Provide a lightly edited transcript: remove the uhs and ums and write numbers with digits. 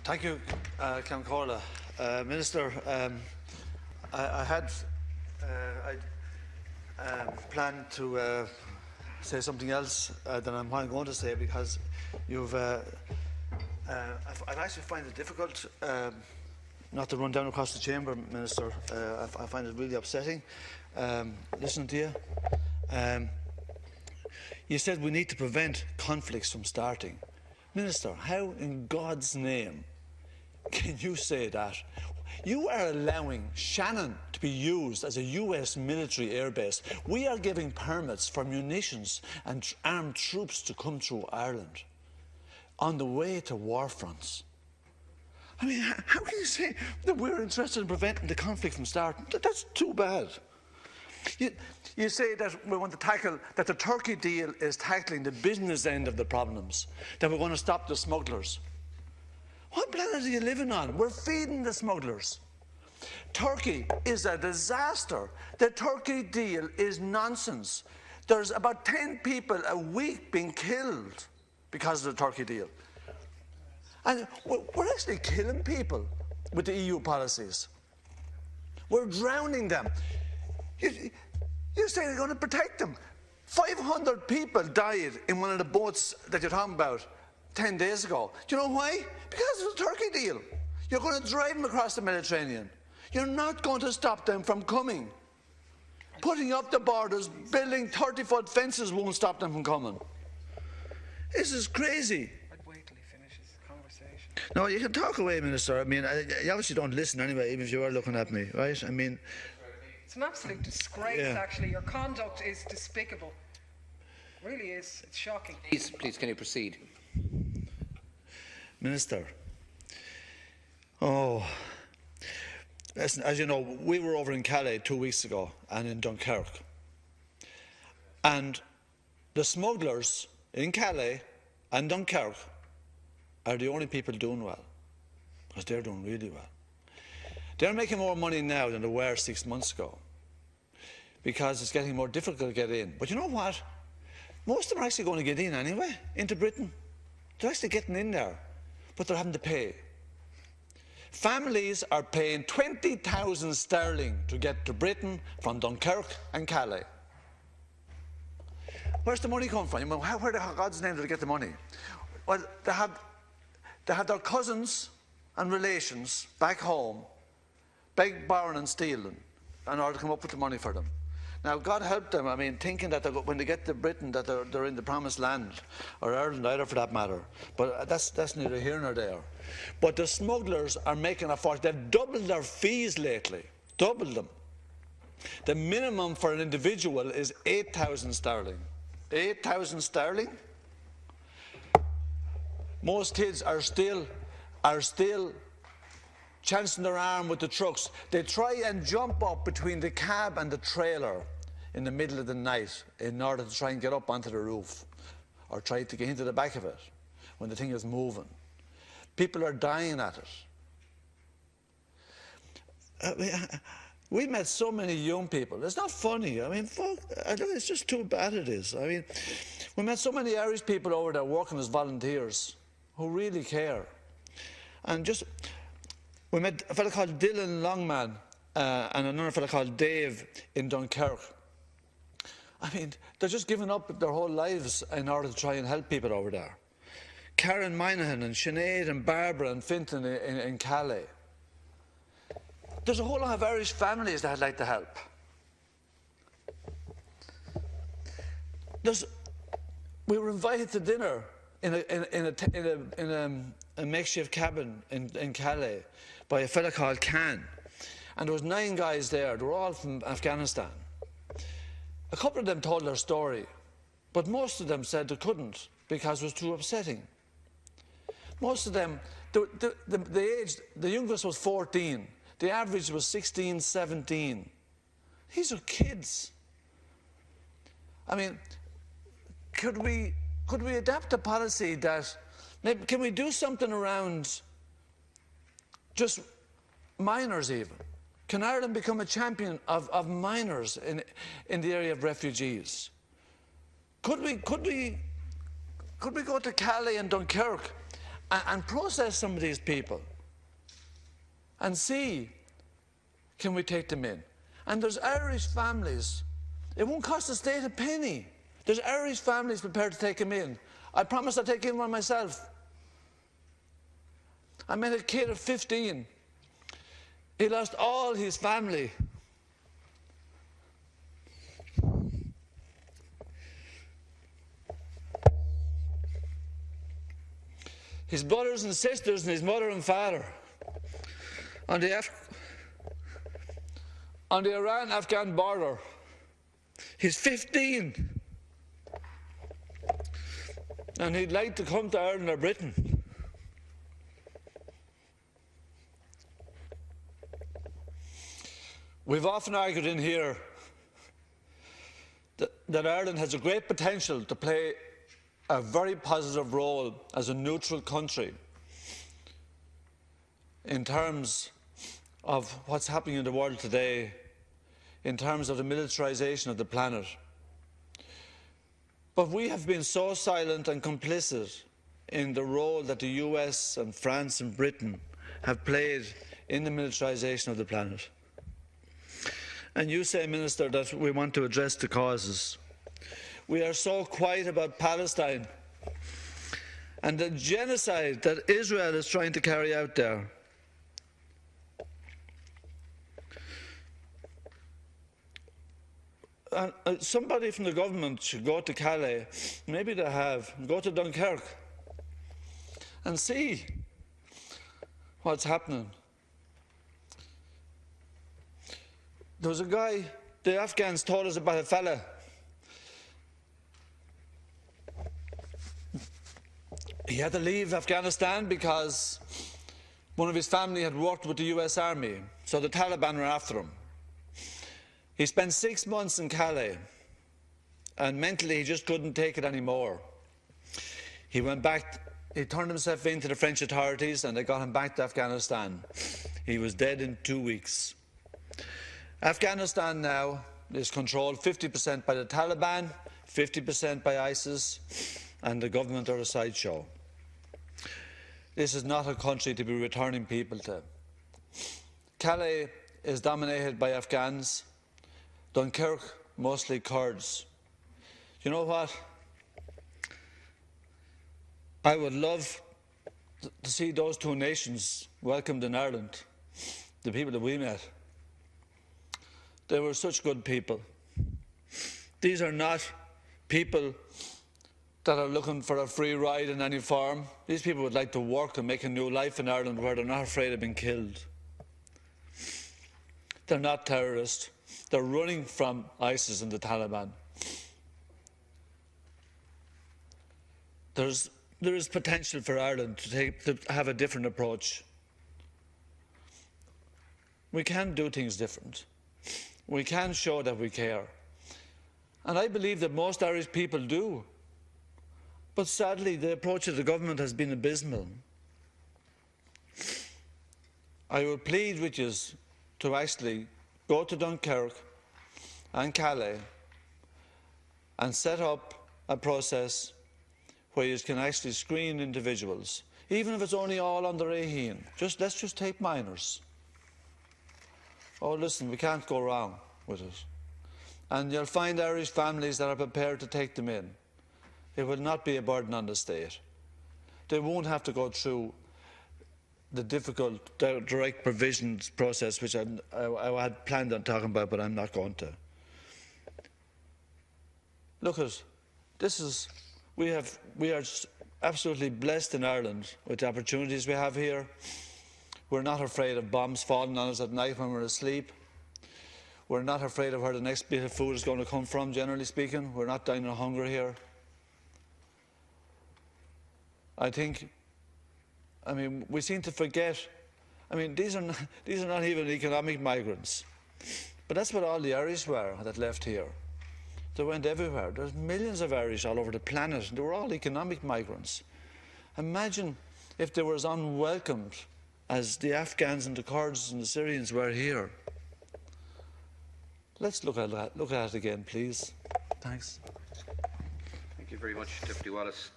Thank you, Count Corla. Minister, I had planned to say something else than I'm going to say, because you've. I actually find it difficult not to run down across the chamber, Minister. I find it really upsetting listening to you. You said we need to prevent conflicts from starting. Minister, how in God's name can you say that? You are allowing Shannon to be used as a US military airbase. We are giving permits for munitions and armed troops to come through Ireland on the way to war fronts. I mean, how can you say that we're interested in preventing the conflict from starting? That's too bad. You say that we want to tackle, that the Turkey deal is tackling the business end of the problems, that we're going to stop the smugglers. What planet are you living on? We're feeding the smugglers. Turkey is a disaster. The Turkey deal is nonsense. There's about 10 people a week being killed because of the Turkey deal. And we're actually killing people with the EU policies. We're drowning them. You say they're going to protect them. 500 people died in one of the boats that you're talking about 10 days ago. Do you know why? Because of the Turkey deal. You're going to drive them across the Mediterranean. You're not going to stop them from coming. Putting up the borders, building 30-foot fences won't stop them from coming. This is crazy. I'd wait till he finishes the conversation. No, you can talk away, Minister. I mean, you obviously don't listen anyway, even if you are looking at me, right? I mean... It's an absolute disgrace, actually. Your conduct is despicable. It really is. It's shocking. Please, can you proceed? Minister. Oh. Listen, as you know, we were over in Calais 2 weeks ago and in Dunkirk. And the smugglers in Calais and Dunkirk are the only people doing well, because they're doing really well. They're making more money now than they were 6 months ago, because it's getting more difficult to get in. But you know what? Most of them are actually going to get in anyway, into Britain. They're actually getting in there, but they're having to pay. Families are paying 20,000 sterling to get to Britain from Dunkirk and Calais. Where's the money come from? Where the God's name do they get the money? Well, they have their cousins and relations back home beg, borrowing and stealing in order to come up with the money for them. Now, God help them, I mean, thinking that when they get to Britain that they're in the promised land, or Ireland either for that matter. But that's neither here nor there. But the smugglers are making a fortune. They've doubled their fees lately, doubled them. The minimum for an individual is 8,000 sterling. 8,000 sterling? Most kids are still chancing their arm with the trucks. They try and jump up between the cab and the trailer in the middle of the night in order to try and get up onto the roof, or try to get into the back of it when the thing is moving. People are dying at it. We met so many young people. It's not funny. I mean, fuck, it's just too bad it is. I mean, we met so many Irish people over there working as volunteers who really care. And just... we met a fellow called Dylan Longman and another fellow called Dave in Dunkirk. I mean, they're just giving up their whole lives in order to try and help people over there. Karen Minahan and Sinead and Barbara and Fintan in Calais. There's a whole lot of Irish families that I'd like to help. We were invited to dinner in a makeshift cabin in Calais by a fella called Khan, and there was 9 guys there. They were all from Afghanistan. A couple of them told their story, but most of them said they couldn't because it was too upsetting. Most of them, the age, the youngest was 14, the average was 16, 17. These are kids. I mean, could we adapt a policy that, maybe, can we do something around just minors even? Can Ireland become a champion of minors in the area of refugees? Could we go to Calais and Dunkirk and process some of these people and see, can we take them in? And there's Irish families. It won't cost the state a penny. There's Irish families prepared to take them in. I promise I'll take in one myself. I met a kid of 15. He lost all his family. His brothers and sisters and his mother and father on the Iran-Afghan border. He's 15. And he'd like to come to Ireland or Britain. We've often argued in here that Ireland has a great potential to play a very positive role as a neutral country in terms of what's happening in the world today, in terms of the militarisation of the planet. But we have been so silent and complicit in the role that the US and France and Britain have played in the militarisation of the planet. And you say, Minister, that we want to address the causes. We are so quiet about Palestine and the genocide that Israel is trying to carry out there. Somebody from the government should go to Calais, maybe they have, go to Dunkirk and see what's happening. There was a guy, the Afghans told us about a fella. He had to leave Afghanistan because one of his family had worked with the US Army, so the Taliban were after him. He spent 6 months in Calais, and mentally he just couldn't take it anymore. He went back, he turned himself in to the French authorities, and they got him back to Afghanistan. He was dead in 2 weeks. Afghanistan now is controlled 50% by the Taliban, 50% by ISIS, and the government are a sideshow. This is not a country to be returning people to. Calais is dominated by Afghans, Dunkirk mostly Kurds. You know what? I would love to see those two nations welcomed in Ireland, the people that we met. They were such good people. These are not people that are looking for a free ride in any form. These people would like to work and make a new life in Ireland where they're not afraid of being killed. They're not terrorists. They're running from ISIS and the Taliban. There is potential for Ireland to have a different approach. We can do things different. We can show that we care. And I believe that most Irish people do. But sadly, the approach of the government has been abysmal. I would plead with you to actually go to Dunkirk and Calais and set up a process where you can actually screen individuals, even if it's only all under 18. Let's just take minors. Oh, listen, we can't go wrong with it. And you'll find Irish families that are prepared to take them in. It will not be a burden on the state. They won't have to go through the difficult direct provisions process, which I had planned on talking about, but I'm not going to. Look at this. We are absolutely blessed in Ireland with the opportunities we have here. We're not afraid of bombs falling on us at night when we're asleep. We're not afraid of where the next bit of food is going to come from, generally speaking. We're not dying of hunger here. We seem to forget. These are not even economic migrants. But that's what all the Irish were that left here. They went everywhere. There's millions of Irish all over the planet. They were all economic migrants. Imagine if they were as unwelcomed as the Afghans and the Kurds and the Syrians were here. Let's look at it again, please. Thanks. Thank you very much, Deputy Wallace.